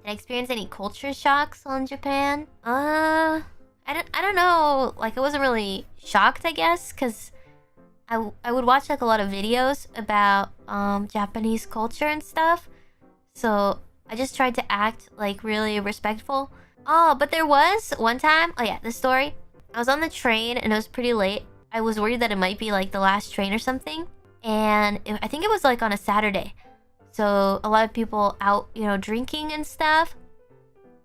Did I experience any culture shocks on Japan? I don't know. Like, I wasn't really shocked, I guess, because I would watch like a lot of videos about Japanese culture and stuff. So I just tried to act like really respectful. Oh, but there was one time. Oh yeah, this story. I was on the train and it was pretty late. I was worried that it might be like the last train or something. And I think it was like on a Saturday. So a lot of people out, you know, drinking and stuff.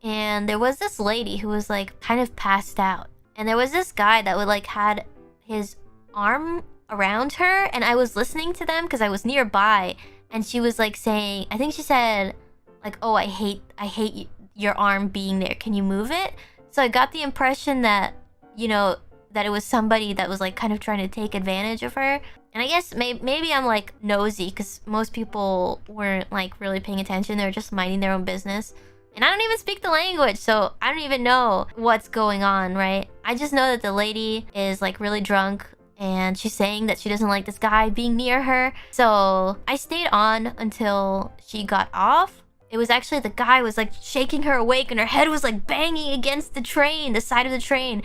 And there was this lady who was like kind of passed out. And there was this guy that would like had his arm around her. And I was listening to them because I was nearby. And she was like saying, I think she said like, oh, I hate your arm being there. Can you move it? So I got the impression that, you know, that it was somebody that was like kind of trying to take advantage of her. And I guess maybe I'm like nosy because most people weren't like really paying attention. They were just minding their own business. And I don't even speak the language, so I don't even know what's going on, right? I just know that the lady is like really drunk and she's saying that she doesn't like this guy being near her. So I stayed on until she got off. It was actually the guy was like shaking her awake and her head was like banging against the train, the side of the train.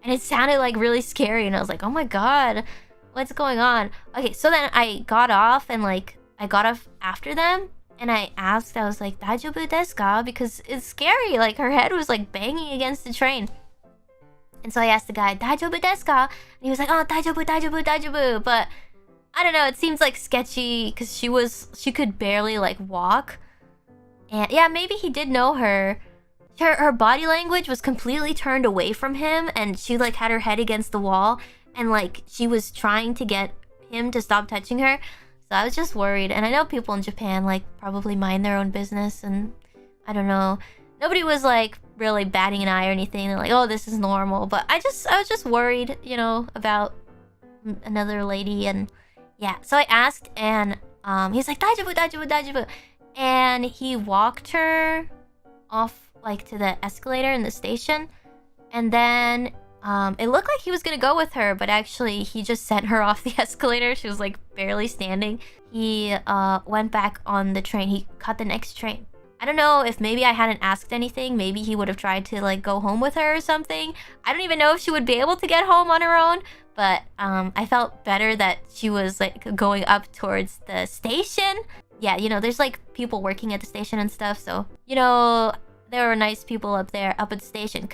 And it sounded like really scary. And I was like, oh my God, what's going on? Okay, so then I got off and like, I got off after them. And I asked, I was like, "Daijoubu desu ka?" Because it's scary. Like her head was like banging against the train. And so I asked the guy, "Daijoubu desu ka?" And he was like, "Oh, daijoubu, daijoubu, daijoubu." But I don't know, it seems like sketchy because she could barely like walk. And yeah, maybe he did know her. Her body language was completely turned away from him, and she like had her head against the wall, and like she was trying to get him to stop touching her. So I was just worried. And I know people in Japan like probably mind their own business, and I don't know. Nobody was like really batting an eye or anything. They're like, oh, this is normal. But I was just worried, you know, about another lady. And yeah, so I asked, and he's like, "Daijoubu, daijoubu, daijoubu." And he walked her off like to the escalator in the station. And then it looked like he was gonna go with her, but actually he just sent her off the escalator. She was like barely standing. He went back on the train. He caught the next train. I don't know if maybe I hadn't asked anything. Maybe he would have tried to like go home with her or something. I don't even know if she would be able to get home on her own. But I felt better that she was like going up towards the station. Yeah, you know, there's like people working at the station and stuff. So, you know, there were nice people up there, up at the station.